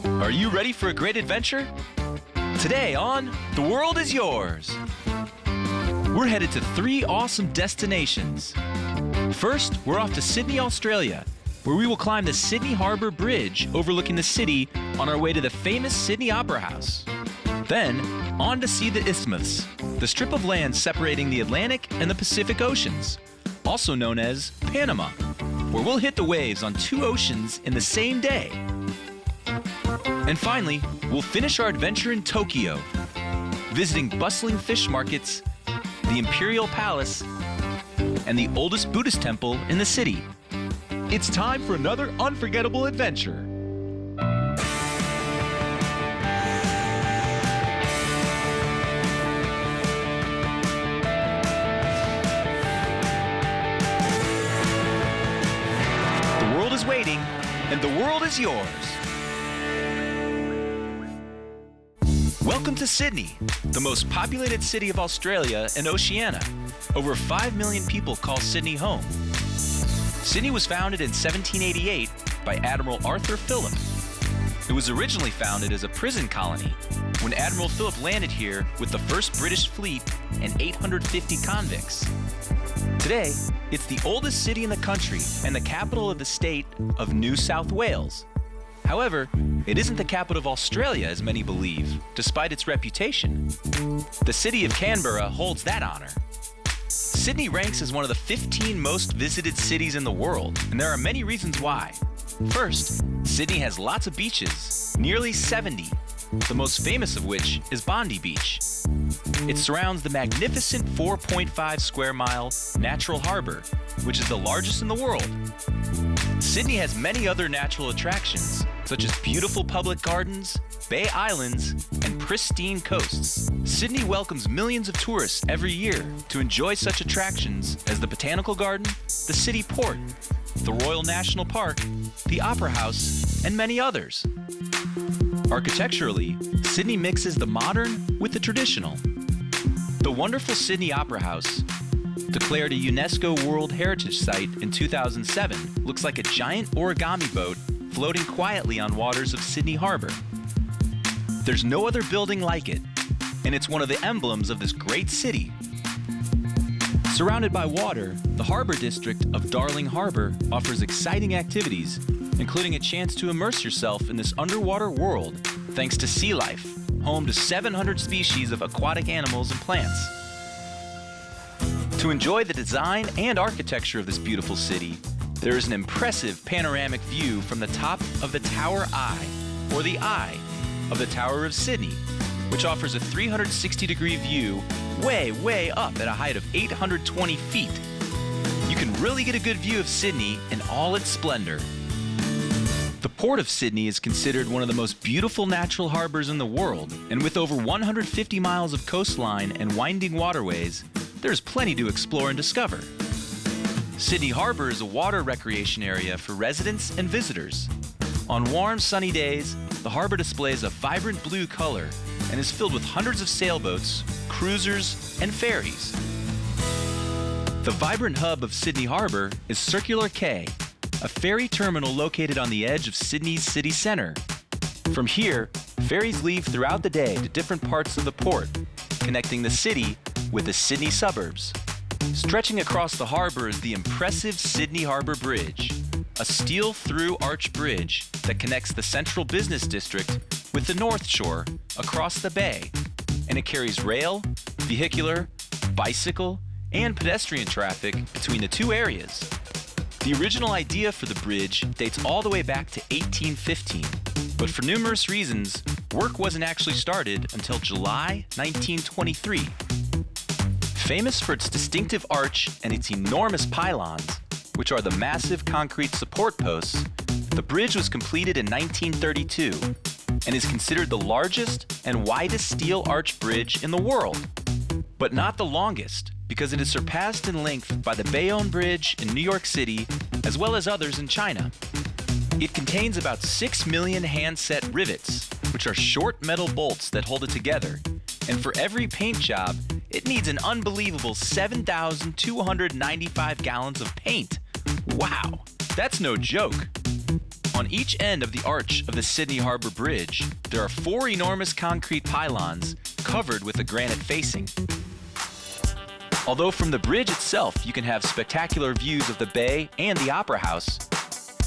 Are you ready for a great adventure? Today on The World is Yours, we're headed to 3 awesome destinations. First, we're off to Sydney, Australia, where we will climb the Sydney Harbour Bridge overlooking the city on our way to the famous Sydney Opera House. Then, on to see the Isthmus, the strip of land separating the Atlantic and the Pacific Oceans, also known as Panama, where we'll hit the waves on 2 oceans in the same day. And finally, we'll finish our adventure in Tokyo, visiting bustling fish markets, the Imperial Palace, and the oldest Buddhist temple in the city. It's time for another unforgettable adventure. The world is waiting, and the world is yours. Welcome to Sydney, the most populated city of Australia and Oceania. Over 5 million people call Sydney home. Sydney was founded in 1788 by Admiral Arthur Phillip. It was originally founded as a prison colony when Admiral Phillip landed here with the first British fleet and 850 convicts. Today, it's the oldest city in the country and the capital of the state of New South Wales. However, it isn't the capital of Australia as many believe, despite its reputation. The city of Canberra holds that honor. Sydney ranks as one of the 15 most visited cities in the world, and there are many reasons why. First, Sydney has lots of beaches, nearly 70, the most famous of which is Bondi Beach. It surrounds the magnificent 4.5 square mile natural harbor, which is the largest in the world. Sydney has many other natural attractions, such as beautiful public gardens, bay islands, and pristine coasts. Sydney welcomes millions of tourists every year to enjoy such attractions as the Botanical Garden, the City Port, the Royal National Park, the Opera House, and many others. Architecturally, Sydney mixes the modern with the traditional. The wonderful Sydney Opera House, declared a UNESCO World Heritage Site in 2007, looks like a giant origami boat floating quietly on waters of Sydney Harbour. There's no other building like it, and it's one of the emblems of this great city. Surrounded by water, the Harbour District of Darling Harbour offers exciting activities, including a chance to immerse yourself in this underwater world thanks to sea life, home to 700 species of aquatic animals and plants. To enjoy the design and architecture of this beautiful city, there is an impressive panoramic view from the top of the Tower Eye, or the Eye, of the Tower of Sydney, which offers a 360-degree view way up at a height of 820 feet. You can really get a good view of Sydney in all its splendor. The Port of Sydney is considered one of the most beautiful natural harbors in the world, and with over 150 miles of coastline and winding waterways, there's plenty to explore and discover. Sydney Harbour is a water recreation area for residents and visitors. On warm, sunny days, the harbour displays a vibrant blue color and is filled with hundreds of sailboats, cruisers, and ferries. The vibrant hub of Sydney Harbour is Circular Quay, a ferry terminal located on the edge of Sydney's city centre. From here, ferries leave throughout the day to different parts of the port, connecting the city with the Sydney suburbs. Stretching across the harbour is the impressive Sydney Harbour Bridge, a steel-through arch bridge that connects the central business district with the North Shore across the bay, and it carries rail, vehicular, bicycle, and pedestrian traffic between the 2 areas. The original idea for the bridge dates all the way back to 1815, but for numerous reasons, work wasn't actually started until July 1923. Famous for its distinctive arch and its enormous pylons, which are the massive concrete support posts, the bridge was completed in 1932 and is considered the largest and widest steel arch bridge in the world, but not the longest, because it is surpassed in length by the Bayonne Bridge in New York City, as well as others in China. It contains about 6 million hand-set rivets, which are short metal bolts that hold it together, and for every paint job, it needs an unbelievable 7,295 gallons of paint. Wow, that's no joke. On each end of the arch of the Sydney Harbour Bridge, there are 4 enormous concrete pylons covered with a granite facing. Although from the bridge itself you can have spectacular views of the bay and the Opera House,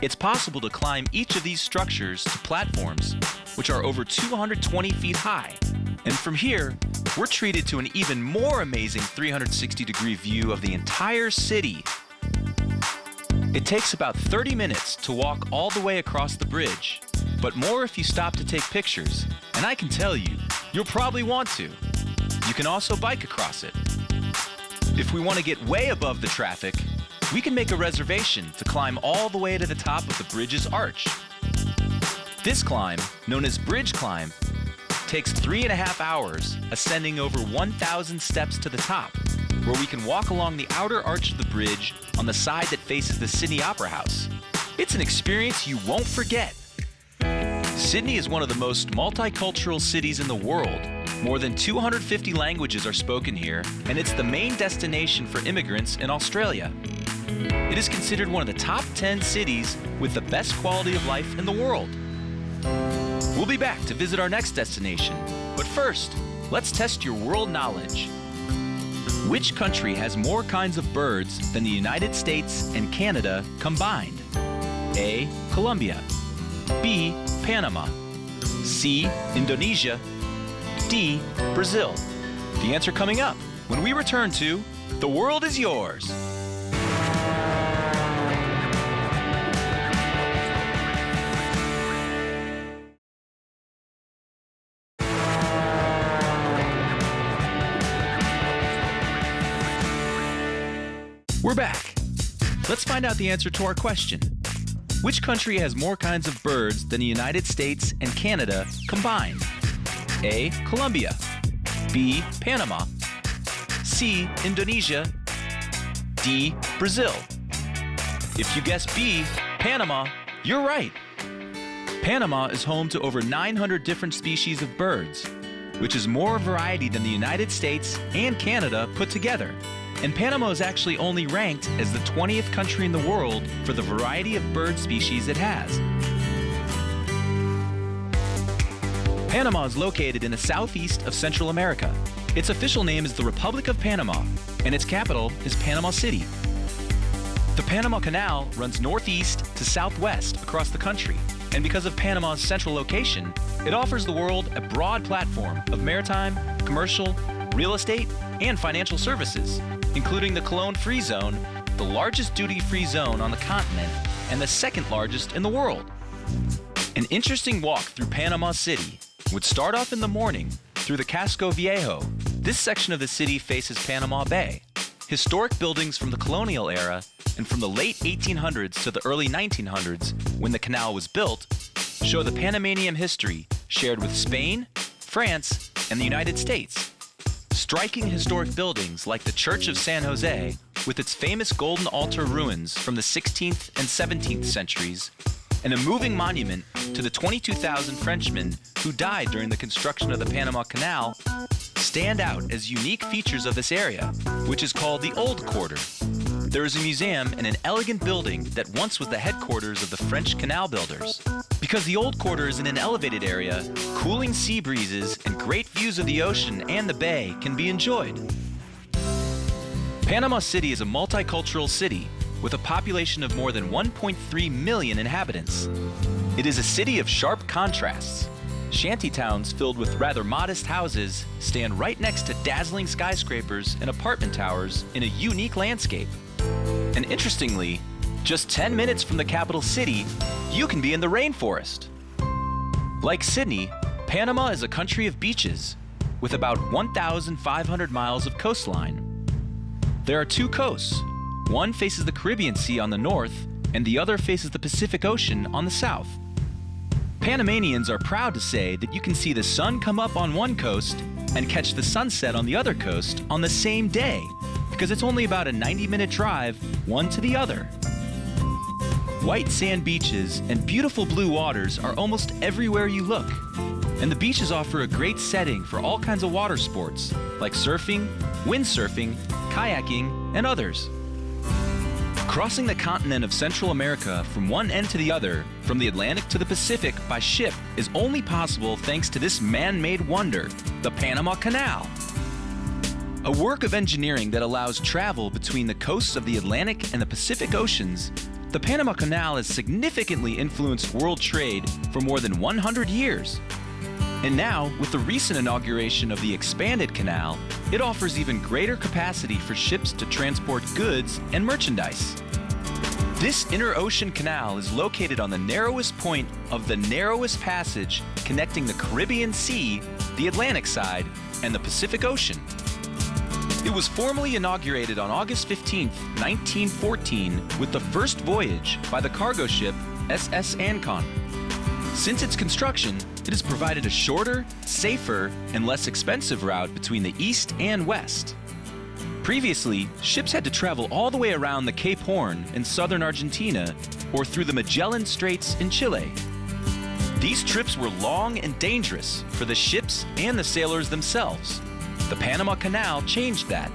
it's possible to climb each of these structures to platforms, which are over 220 feet high. And from here, we're treated to an even more amazing 360-degree view of the entire city. It takes about 30 minutes to walk all the way across the bridge, but more if you stop to take pictures, and I can tell you, you'll probably want to. You can also bike across it. If we want to get way above the traffic, we can make a reservation to climb all the way to the top of the bridge's arch. This climb, known as Bridge Climb, takes 3.5 hours, ascending over 1,000 steps to the top, where we can walk along the outer arch of the bridge on the side that faces the Sydney Opera House. It's an experience you won't forget. Sydney is one of the most multicultural cities in the world. More than 250 languages are spoken here, and it's the main destination for immigrants in Australia. It is considered one of the top 10 cities with the best quality of life in the world. We'll be back to visit our next destination, but first, let's test your world knowledge. Which country has more kinds of birds than the United States and Canada combined? A. Colombia. B. Panama. C. Indonesia. D. Brazil. The answer coming up when we return to The World is Yours. We're back. Let's find out the answer to our question. Which country has more kinds of birds than the United States and Canada combined? A. Colombia. B. Panama. C. Indonesia. D. Brazil. If you guess B, Panama, you're right. Panama is home to over 900 different species of birds, which is more variety than the United States and Canada put together. And Panama is actually only ranked as the 20th country in the world for the variety of bird species it has. Panama is located in the southeast of Central America. Its official name is the Republic of Panama, and its capital is Panama City. The Panama Canal runs northeast to southwest across the country, and because of Panama's central location, it offers the world a broad platform of maritime, commercial, real estate, and financial services, including the Cologne-free zone, the largest duty-free zone on the continent, and the second largest in the world. An interesting walk through Panama City would start off in the morning through the Casco Viejo. This section of the city faces Panama Bay. Historic buildings from the colonial era and from the late 1800s to the early 1900s, when the canal was built, show the Panamanian history shared with Spain, France, and the United States. Striking historic buildings like the Church of San Jose, with its famous golden altar ruins from the 16th and 17th centuries, and a moving monument to the 22,000 Frenchmen who died during the construction of the Panama Canal, stand out as unique features of this area, which is called the Old Quarter. There is a museum in an elegant building that once was the headquarters of the French canal builders. Because the Old Quarter is in an elevated area, cooling sea breezes and great views of the ocean and the bay can be enjoyed. Panama City is a multicultural city with a population of more than 1.3 million inhabitants. It is a city of sharp contrasts. Shantytowns filled with rather modest houses stand right next to dazzling skyscrapers and apartment towers in a unique landscape. And interestingly, just 10 minutes from the capital city, you can be in the rainforest. Like Sydney, Panama is a country of beaches with about 1,500 miles of coastline. There are 2 coasts. One faces the Caribbean Sea on the north, and the other faces the Pacific Ocean on the south. Panamanians are proud to say that you can see the sun come up on one coast and catch the sunset on the other coast on the same day, because it's only about a 90-minute drive, one to the other. White sand beaches and beautiful blue waters are almost everywhere you look, and the beaches offer a great setting for all kinds of water sports, like surfing, windsurfing, kayaking, and others. Crossing the continent of Central America from one end to the other, from the Atlantic to the Pacific by ship, is only possible thanks to this man-made wonder, the Panama Canal. A work of engineering that allows travel between the coasts of the Atlantic and the Pacific Oceans, the Panama Canal has significantly influenced world trade for more than 100 years. And now, with the recent inauguration of the expanded canal, it offers even greater capacity for ships to transport goods and merchandise. This inter-ocean canal is located on the narrowest point of the narrowest passage connecting the Caribbean Sea, the Atlantic side, and the Pacific Ocean. It was formally inaugurated on August 15, 1914, with the first voyage by the cargo ship SS Ancon. Since its construction, it has provided a shorter, safer, and less expensive route between the east and west. Previously, ships had to travel all the way around the Cape Horn in southern Argentina or through the Magellan Straits in Chile. These trips were long and dangerous for the ships and the sailors themselves. The Panama Canal changed that.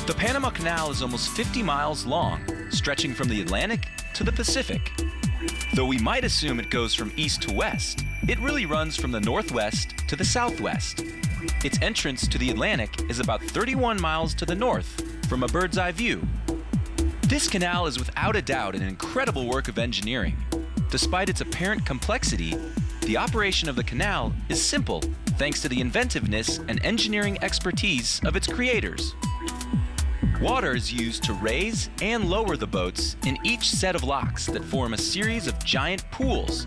The Panama Canal is almost 50 miles long, stretching from the Atlantic to the Pacific. Though we might assume it goes from east to west, it really runs from the northwest to the southwest. Its entrance to the Atlantic is about 31 miles to the north from a bird's eye view. This canal is without a doubt an incredible work of engineering. Despite its apparent complexity, the operation of the canal is simple thanks to the inventiveness and engineering expertise of its creators. Water is used to raise and lower the boats in each set of locks that form a series of giant pools.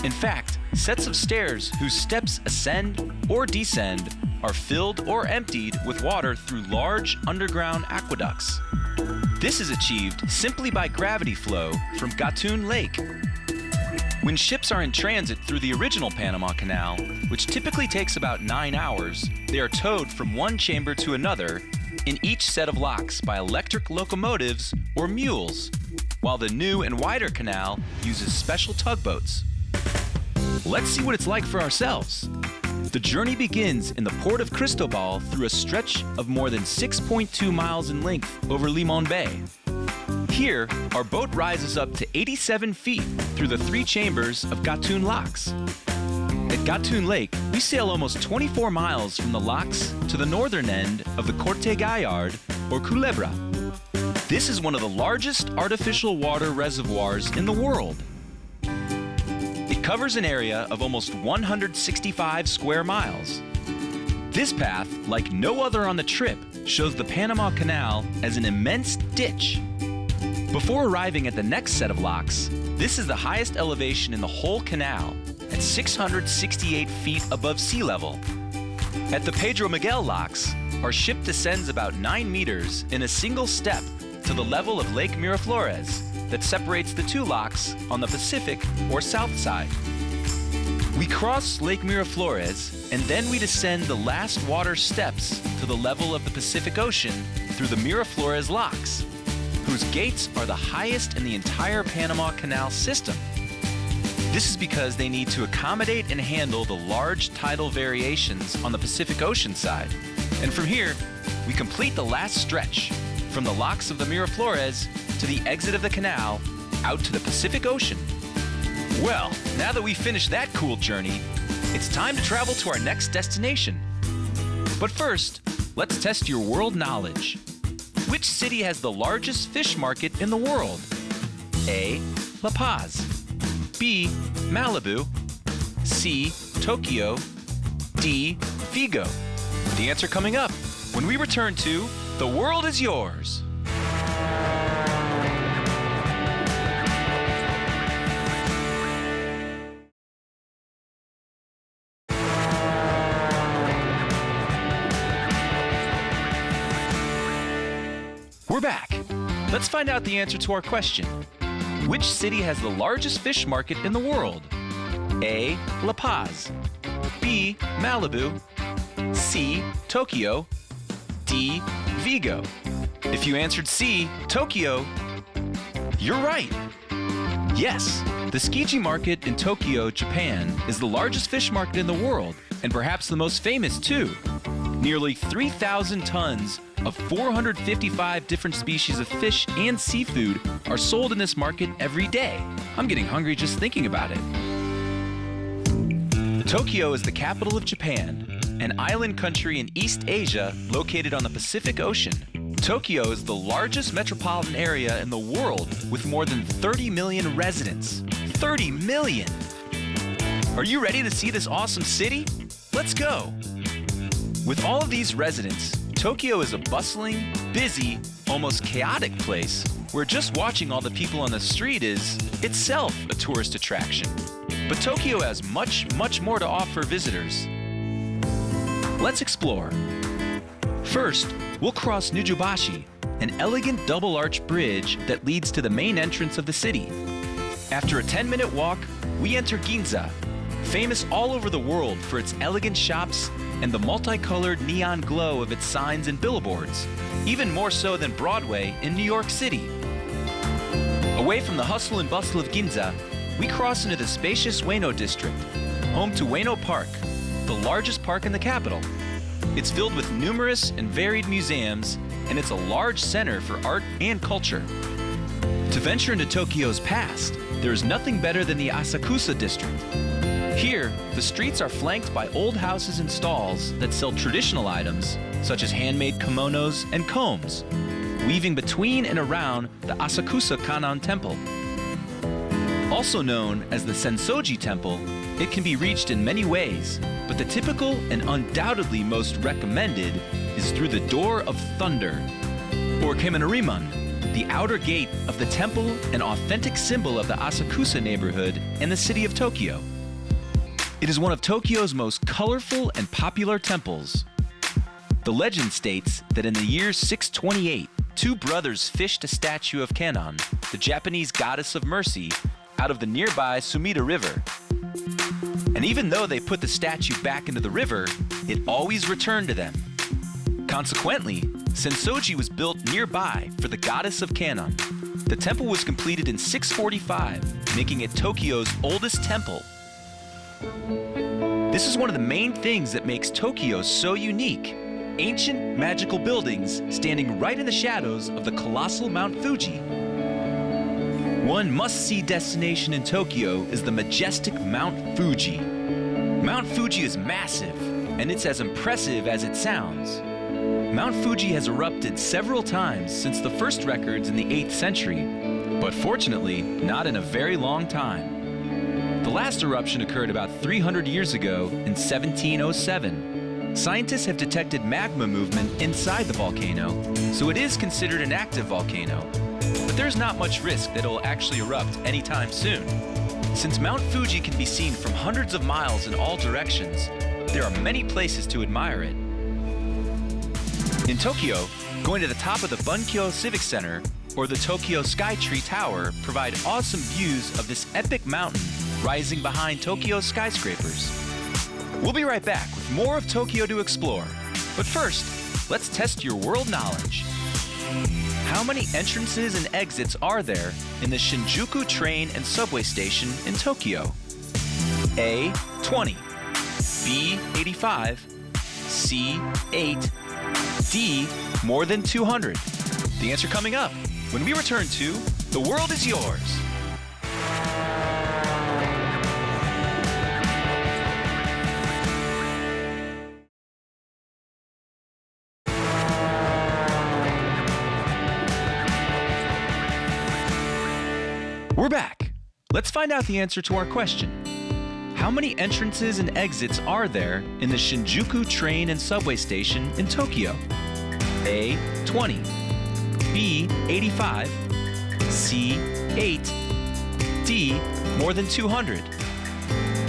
In fact, sets of stairs whose steps ascend or descend are filled or emptied with water through large underground aqueducts. This is achieved simply by gravity flow from Gatun Lake. When ships are in transit through the original Panama Canal, which typically takes about 9 hours, they are towed from one chamber to another in each set of locks by electric locomotives or mules, while the new and wider canal uses special tugboats. Let's see what it's like for ourselves. The journey begins in the port of Cristobal through a stretch of more than 6.2 miles in length over Limon Bay. Here, our boat rises up to 87 feet through the 3 chambers of Gatun locks. At Gatun Lake, we sail almost 24 miles from the locks to the northern end of the Corte Gallard, or Culebra. This is one of the largest artificial water reservoirs in the world. It covers an area of almost 165 square miles. This path, like no other on the trip, shows the Panama Canal as an immense ditch. Before arriving at the next set of locks, this is the highest elevation in the whole canal, at 668 feet above sea level. At the Pedro Miguel locks, our ship descends about 9 meters in a single step to the level of Lake Miraflores that separates the 2 locks on the Pacific or south side. We cross Lake Miraflores and then we descend the last water steps to the level of the Pacific Ocean through the Miraflores locks, whose gates are the highest in the entire Panama Canal system. This is because they need to accommodate and handle the large tidal variations on the Pacific Ocean side. And from here, we complete the last stretch, from the locks of the Miraflores to the exit of the canal, out to the Pacific Ocean. Well, now that we've finished that cool journey, it's time to travel to our next destination. But first, let's test your world knowledge. Which city has the largest fish market in the world? A. La Paz. B. Malibu. C. Tokyo. D. Vigo. The answer coming up when we return to The World is Yours. We're back. Let's find out the answer to our question. Which city has the largest fish market in the world? A. La Paz. B. Malibu. C. Tokyo. D. Vigo. If you answered C. Tokyo, you're right. Yes, the Tsukiji market in Tokyo, Japan, is the largest fish market in the world, and perhaps the most famous too. Nearly 3,000 tons of 455 different species of fish and seafood are sold in this market every day. I'm getting hungry just thinking about it. Tokyo is the capital of Japan, an island country in East Asia located on the Pacific Ocean. Tokyo is the largest metropolitan area in the world with more than 30 million residents. 30 million! Are you ready to see this awesome city? Let's go! With all of these residents, Tokyo is a bustling, busy, almost chaotic place where just watching all the people on the street is itself a tourist attraction. But Tokyo has much, much more to offer visitors. Let's explore. First, we'll cross Nijubashi, an elegant double-arch bridge that leads to the main entrance of the city. After a 10-minute walk, we enter Ginza, famous all over the world for its elegant shops and the multicolored neon glow of its signs and billboards, even more so than Broadway in New York City. Away from the hustle and bustle of Ginza, we cross into the spacious Ueno district, home to Ueno Park, the largest park in the capital. It's filled with numerous and varied museums, and it's a large center for art and culture. To venture into Tokyo's past, there is nothing better than the Asakusa district. Here, the streets are flanked by old houses and stalls that sell traditional items, such as handmade kimonos and combs, weaving between and around the Asakusa Kannon Temple. Also known as the Sensoji Temple, it can be reached in many ways, but the typical and undoubtedly most recommended is through the Door of Thunder, or Kemenariman, the outer gate of the temple, an authentic symbol of the Asakusa neighborhood and the city of Tokyo. It is one of Tokyo's most colorful and popular temples. The legend states that in the year 628, two brothers fished a statue of Kannon, the Japanese goddess of mercy, out of the nearby Sumida River. And even though they put the statue back into the river, it always returned to them. Consequently, Sensoji was built nearby for the goddess of Kannon. The temple was completed in 645, making it Tokyo's oldest temple. This is one of the main things that makes Tokyo so unique. Ancient, magical buildings standing right in the shadows of the colossal Mount Fuji. One must-see destination in Tokyo is the majestic Mount Fuji. Mount Fuji is massive, and it's as impressive as it sounds. Mount Fuji has erupted several times since the first records in the 8th century, but fortunately, not in a very long time. The last eruption occurred about 300 years ago in 1707. Scientists have detected magma movement inside the volcano, so it is considered an active volcano. But there's not much risk that it will actually erupt anytime soon. Since Mount Fuji can be seen from hundreds of miles in all directions, there are many places to admire it. In Tokyo, going to the top of the Bunkyo Civic Center or the Tokyo Skytree Tower provide awesome views of this epic mountain rising behind Tokyo's skyscrapers. We'll be right back with more of Tokyo to explore. But first, let's test your world knowledge. How many entrances and exits are there in the Shinjuku train and subway station in Tokyo? A, 20, B, 85, C, 8, D, more than 200. The answer coming up when we return to The World is Yours. We're back. Let's find out the answer to our question. How many entrances and exits are there in the Shinjuku train and subway station in Tokyo? A, 20, B, 85, C, 8, D, more than 200.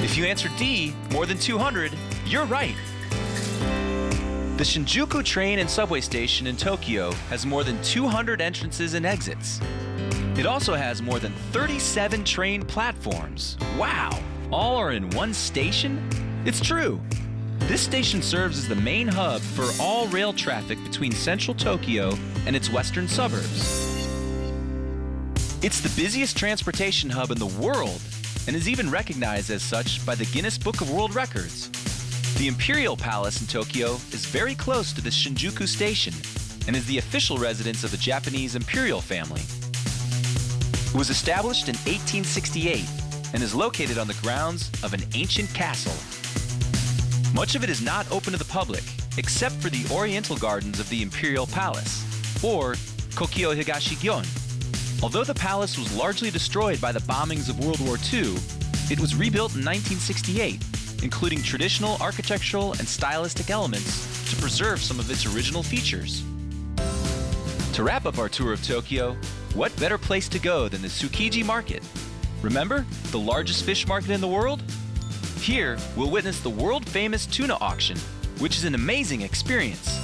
If you answered D, more than 200, you're right. The Shinjuku train and subway station in Tokyo has more than 200 entrances and exits. It also has more than 37 train platforms. Wow! All are in one station? It's true. This station serves as the main hub for all rail traffic between central Tokyo and its western suburbs. It's the busiest transportation hub in the world and is even recognized as such by the Guinness Book of World Records. The Imperial Palace in Tokyo is very close to the Shinjuku station, and is the official residence of the Japanese imperial family. It was established in 1868 and is located on the grounds of an ancient castle. Much of it is not open to the public, except for the oriental gardens of the Imperial Palace, or Kokyo Higashigyon. Although the palace was largely destroyed by the bombings of World War II, it was rebuilt in 1968, including traditional architectural and stylistic elements to preserve some of its original features. To wrap up our tour of Tokyo, what better place to go than the Tsukiji Market? Remember, the largest fish market in the world? Here, we'll witness the world-famous tuna auction, which is an amazing experience.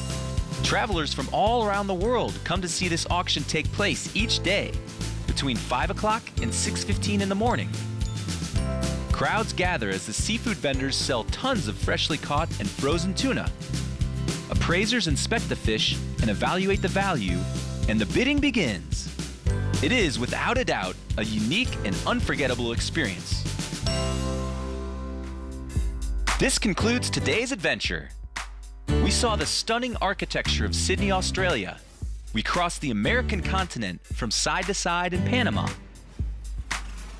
Travelers from all around the world come to see this auction take place each day, between 5 o'clock and 6:15 in the morning. Crowds gather as the seafood vendors sell tons of freshly caught and frozen tuna. Appraisers inspect the fish and evaluate the value, and the bidding begins. It is, without a doubt, a unique and unforgettable experience. This concludes today's adventure. We saw the stunning architecture of Sydney, Australia. We crossed the American continent from side to side in Panama.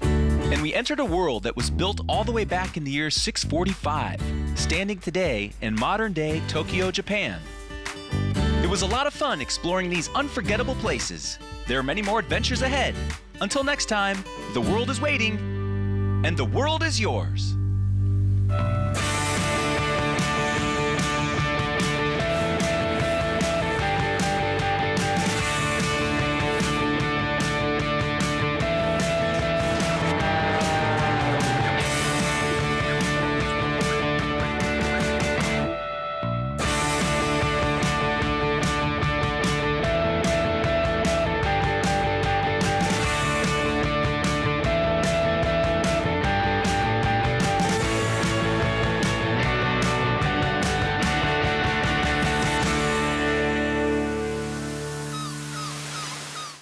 And we entered a world that was built all the way back in the year 645, standing today in modern-day Tokyo, Japan. It was a lot of fun exploring these unforgettable places. There are many more adventures ahead. Until next time, the world is waiting, and the world is yours.